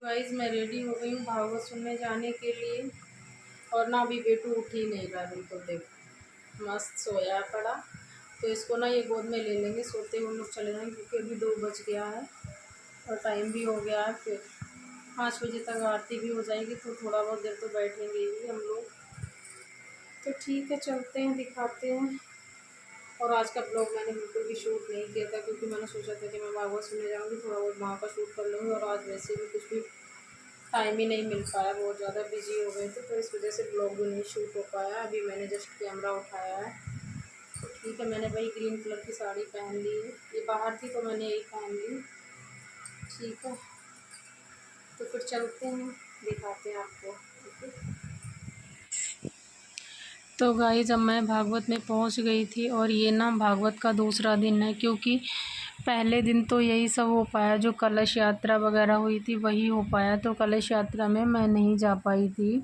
Guys मैं ready हो गई हूँ भागवत सुनने जाने के लिए। और ना अभी बेटू उठ ही नहीं रहा, बिल्कुल देखो मस्त सोया पड़ा। तो इसको ना ये गोद में ले लेंगे, सोते हुए हम लोग चले जाएंगे क्योंकि अभी 2 बज गया है और टाइम भी हो गया है। फिर 5 बजे तक आरती भी हो जाएगी तो थोड़ा बहुत देर तो बैठेंगे ही हम लोग। तो ठीक है, चलते हैं, दिखाते हैं। और आज का ब्लॉग मैंने बिल्कुल भी शूट नहीं किया था क्योंकि मैंने सोचा था कि मैं भागवत सुनने जाऊँगी, थोड़ा बहुत वहाँ का शूट कर लूँगी। और आज वैसे भी कुछ भी टाइम ही नहीं मिल पाया, बहुत ज़्यादा बिजी हो गए थे तो इस वजह से ब्लॉग भी नहीं शूट हो पाया। अभी मैंने जस्ट कैमरा उठाया है। तो ठीक है, मैंने वही ग्रीन कलर की साड़ी पहन ली है, ये बाहर थी तो मैंने यही पहन ली। ठीक है, तो फिर चलते हैं, दिखाते हैं आपको। ठीक है, तो गाइस जब मैं भागवत में पहुंच गई थी और ये ना भागवत का दूसरा दिन है क्योंकि पहले दिन तो यही सब हो पाया, जो कलश यात्रा वगैरह हुई थी वही हो पाया। तो कलश यात्रा में मैं नहीं जा पाई थी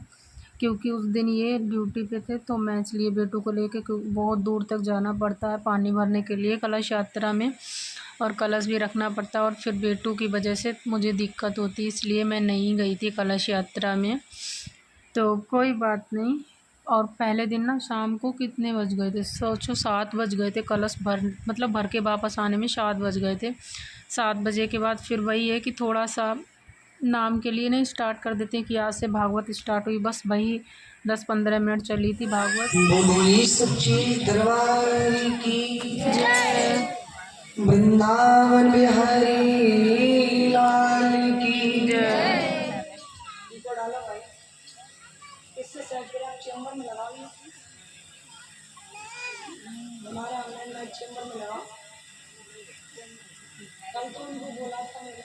क्योंकि उस दिन ये ड्यूटी पे थे, तो मैं इसलिए बेटू को लेके बहुत दूर तक जाना पड़ता है पानी भरने के लिए कलश यात्रा में, और कलश भी रखना पड़ता है। और फिर बेटू की वजह से मुझे दिक्कत होती, इसलिए मैं नहीं गई थी कलश यात्रा में। तो कोई बात नहीं। और पहले दिन ना शाम को कितने बज गए थे, सोचो 7 बज गए थे, कलश भर मतलब भर के वापस आने में 7 बज गए थे। 7 बजे के बाद फिर वही है कि थोड़ा सा नाम के लिए नहीं स्टार्ट कर देते हैं कि आज से भागवत स्टार्ट हुई, बस वही 10-15 मिनट चली थी भागवत। बोलिए सच्ची दरबार की जय, वृंदावन बिहारी लाल की जय। इनको डाला भाई, इससे सेट करें आप चैम्बर में लगा लीजिए, हमारे ऑनलाइन लाइव चैम्बर में लगा। कल तो उनको बोला था मैंने,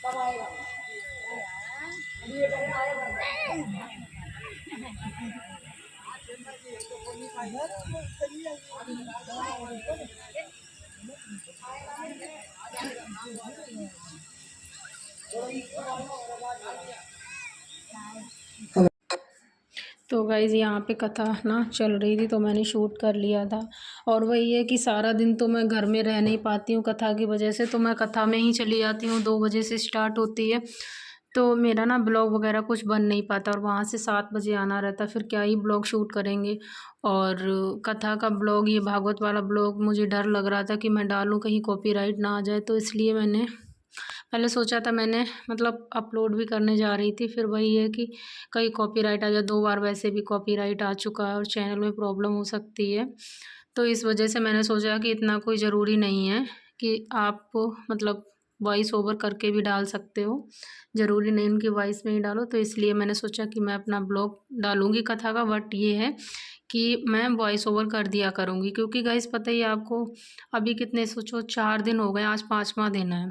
कब आएगा, अभी ये करें आएगा। तो गाइज़ यहाँ पे कथा ना चल रही थी तो मैंने शूट कर लिया था। और वही है कि सारा दिन तो मैं घर में रह नहीं पाती हूँ कथा की वजह से, तो मैं कथा में ही चली जाती हूँ। 2 बजे से स्टार्ट होती है तो मेरा ना ब्लॉग वगैरह कुछ बन नहीं पाता, और वहाँ से 7 बजे आना रहता, फिर क्या ही ब्लॉग शूट करेंगे। और कथा का ब्लॉग, ये भागवत वाला ब्लॉग मुझे डर लग रहा था कि मैं डालूँ कहीं कॉपीराइट ना आ जाए, तो इसलिए मैंने पहले सोचा था, मैंने मतलब अपलोड भी करने जा रही थी, फिर वही है कि कहीं कॉपीराइट आ जाए। 2 बार वैसे भी कॉपीराइट आ चुका है और चैनल में प्रॉब्लम हो सकती है। तो इस वजह से मैंने सोचा कि इतना कोई ज़रूरी नहीं है कि आप मतलब वॉइस ओवर करके भी डाल सकते हो, ज़रूरी नहीं उनकी वॉइस में ही डालो। तो इसलिए मैंने सोचा कि मैं अपना ब्लॉग डालूँगी कथा का, बट ये है कि मैं वॉइस ओवर कर दिया करूँगी क्योंकि गाइस पता ही है आपको, अभी कितने सोचो 4 दिन हो गए, आज 5वां दिन है।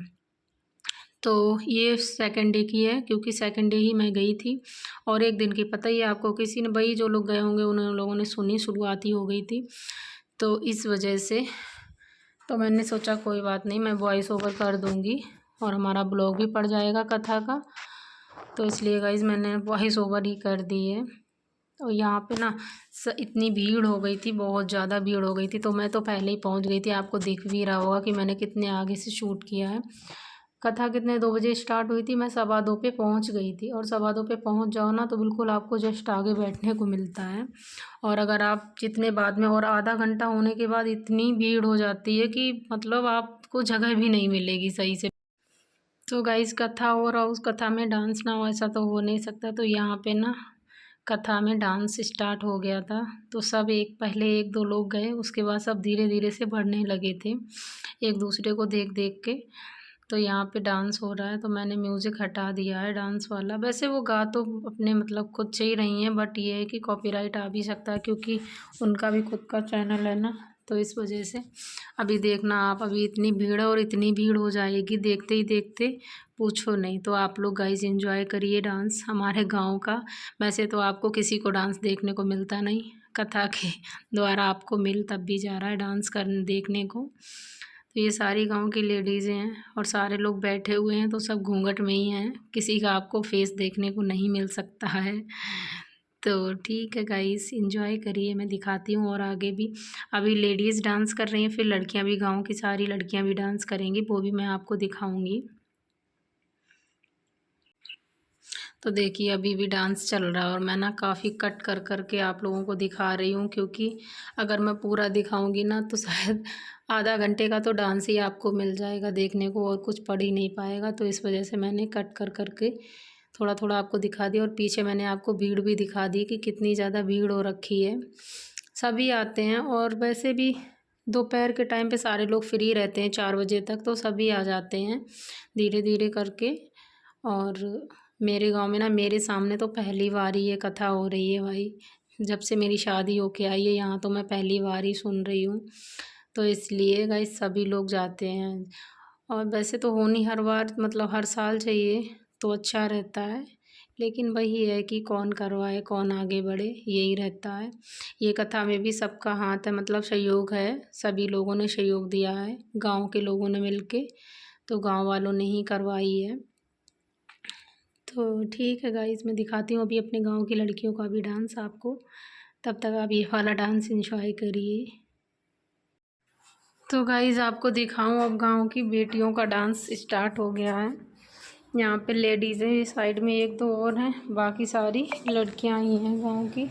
तो ये सेकंड डे की है क्योंकि सेकंड डे ही मैं गई थी, और एक दिन की पता ही है आपको, किसी ने भाई जो लोग गए होंगे उन लोगों ने सुनी, शुरुआत ही हो गई थी। तो इस वजह से तो मैंने सोचा कोई बात नहीं, मैं वॉइस ओवर कर दूँगी और हमारा ब्लॉग भी पड़ जाएगा कथा का। तो इसलिए गाइज़ मैंने वॉइस ओवर ही कर दी है। और यहाँ पे ना इतनी भीड़ हो गई थी, बहुत ज़्यादा भीड़ हो गई थी, तो मैं तो पहले ही पहुँच गई थी। आपको दिख भी रहा होगा कि मैंने कितने आगे से शूट किया है। कथा कितने 2 बजे स्टार्ट हुई थी, मैं 2:15 पे पहुँच गई थी। और 2:15 पे पहुँच जाओ ना तो बिल्कुल आपको जस्ट आगे बैठने को मिलता है। और अगर आप जितने बाद में, और आधा घंटा होने के बाद इतनी भीड़ हो जाती है कि मतलब आपको जगह भी नहीं मिलेगी सही से। तो गाइस कथा हो रहा, उस कथा में डांस ना हो ऐसा तो हो नहीं सकता। तो यहाँ पे ना कथा में डांस स्टार्ट हो गया था, तो सब पहले 1-2 लोग गए, उसके बाद सब धीरे धीरे से बढ़ने लगे थे एक दूसरे को देख देख के। तो यहाँ पे डांस हो रहा है तो मैंने म्यूज़िक हटा दिया है डांस वाला। वैसे वो गा तो अपने मतलब खुद से ही रही हैं, बट ये है कि कॉपीराइट आ भी सकता है क्योंकि उनका भी खुद का चैनल है ना, तो इस वजह से। अभी देखना आप, अभी इतनी भीड़ है और इतनी भीड़ हो जाएगी देखते ही देखते, पूछो नहीं। तो आप लोग गाइस एंजॉय करिए डांस हमारे गांव का। वैसे तो आपको किसी को डांस देखने को मिलता नहीं, कथा के द्वारा आपको मिल तब भी जा रहा है डांस करने देखने को। तो ये सारी गांव की लेडीज़ें हैं और सारे लोग बैठे हुए हैं, तो सब घूंघट में ही हैं, किसी का आपको फेस देखने को नहीं मिल सकता है। तो ठीक है गाइस, एंजॉय करिए, मैं दिखाती हूँ और आगे भी। अभी लेडीज़ डांस कर रही हैं, फिर लड़कियां भी, गांव की सारी लड़कियां भी डांस करेंगी, वो भी मैं आपको दिखाऊंगी। तो देखिए अभी भी डांस चल रहा है और मैं ना काफ़ी कट कर कर के आप लोगों को दिखा रही हूँ, क्योंकि अगर मैं पूरा दिखाऊंगी ना तो शायद आधा घंटे का तो डांस ही आपको मिल जाएगा देखने को और कुछ पढ़ ही नहीं पाएगा। तो इस वजह से मैंने कट कर कर के थोड़ा थोड़ा आपको दिखा दिया। और पीछे मैंने आपको भीड़ भी दिखा दी कि कितनी ज़्यादा भीड़ हो रखी है। सभी आते हैं और वैसे भी दोपहर के टाइम पे सारे लोग फ्री रहते हैं 4 बजे तक, तो सभी आ जाते हैं धीरे धीरे करके। और मेरे गांव में ना मेरे सामने तो पहली बार ही ये कथा हो रही है भाई, जब से मेरी शादी होके आई है यहाँ तो मैं पहली बार ही सुन रही हूँ। तो इसलिए गाइस सभी लोग जाते हैं। और वैसे तो होनी हर बार मतलब हर साल चाहिए तो अच्छा रहता है, लेकिन वही है कि कौन करवाए कौन आगे बढ़े, यही रहता है। ये कथा में भी सबका हाथ है, मतलब सहयोग है, सभी लोगों ने सहयोग दिया है, गांव के लोगों ने मिलके, तो गांव वालों ने ही करवाई है। तो ठीक है गाइस, मैं दिखाती हूँ अभी अपने गांव की लड़कियों का भी डांस आपको। तब तक आप ये वाला डांस एंजॉय करिए। तो गाइस आपको दिखाऊं, अब गांव की बेटियों का डांस स्टार्ट हो गया है। यहाँ पे लेडीज़ हैं, साइड में 1-2 और हैं, बाकी सारी लड़कियां ही हैं गांव की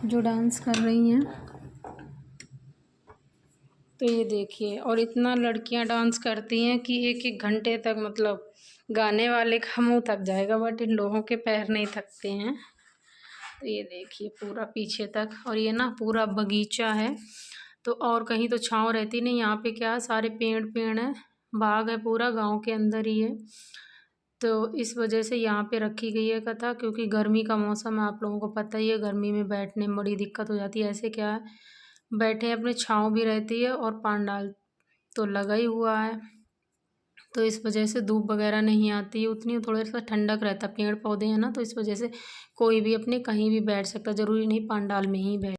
जो डांस कर रही हैं। तो ये देखिए, और इतना लड़कियां डांस करती हैं कि 1-1 घंटे तक, मतलब गाने वाले का मुँह थक जाएगा बट इन लोगों के पैर नहीं थकते हैं। तो ये देखिए पूरा पीछे तक, और ये ना पूरा बगीचा है, तो और कहीं तो छाँव रहती नहीं, यहाँ पे क्या सारे पेड़ पेड़ हैं, बाग है, पूरा गांव के अंदर ही है। तो इस वजह से यहाँ पे रखी गई है कथा, क्योंकि गर्मी का मौसम है, आप लोगों को पता ही है, गर्मी में बैठने में बड़ी दिक्कत हो जाती है। ऐसे क्या है, बैठे अपने छाँव भी रहती है और पांडाल तो लगा ही हुआ है, तो इस वजह से धूप वगैरह नहीं आती है उतनी, थोड़ा सा ठंडक रहता, पेड़ पौधे हैं ना, तो इस वजह से कोई भी अपने कहीं भी बैठ सकता, ज़रूरी नहीं पांडाल में ही बैठ।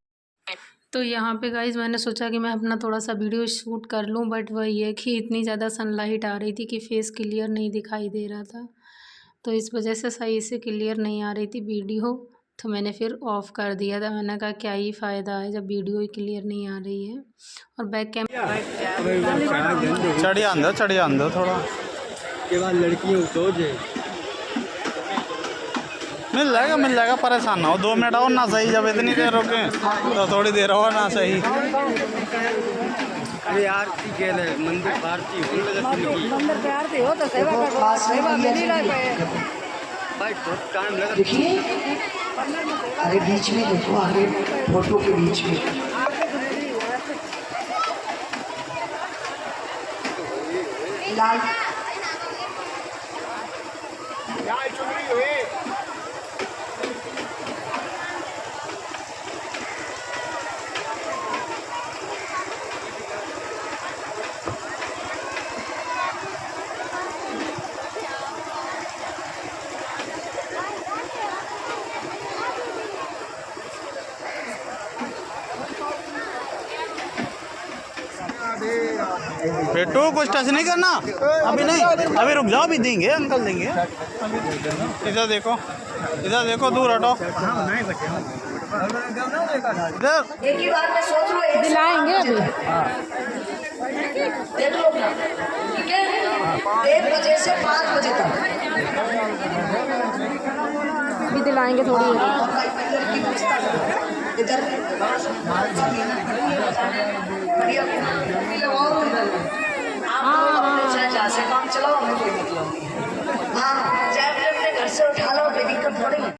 तो यहाँ पे गाइज मैंने सोचा कि मैं अपना थोड़ा सा वीडियो शूट कर लूँ, बट वही है कि इतनी ज़्यादा सनलाइट आ रही थी कि फेस क्लियर नहीं दिखाई दे रहा था, तो इस वजह से सही से क्लियर नहीं आ रही थी वीडियो। तो मैंने फिर ऑफ़ कर दिया था, मैंने कहा क्या ही फ़ायदा है जब वीडियो ही क्लियर नहीं आ रही है। और बैक कैमरा चढ़िया अंदर थोड़ा के बाद लड़कियों तो जे मिल जाएगा, परेशान ना हो। 2 मिनट और ना सही, जब इतनी देर रुके तो थोड़ी देर और ना सही। अरे आरती के लिए मंदिर आरती मंदिर पे आरती हो तो सेवा कर, सेवा मिल ही रहा है भाई, बहुत टाइम लगा। देखिए अरे बीच में देखो, आगे फोटो के बीच में लाल बेटू कुछ टच नहीं करना अभी, नहीं अभी रुक जाओ, अभी देंगे, अंकल देंगे। इधर देखो दूर हटो, इधर एक ही बार में सोच लो, दिलाएंगे अभी, देख लो ना, ठीक है, 1 बजे से 5 बजे तक भी दिलाएंगे थोड़ी। इधर जहाँ से काम चलाओ, हमें कोई मतलब नहीं है। हाँ, चाहे अपने घर से उठा लो, कोई दिक्कत थोड़ी।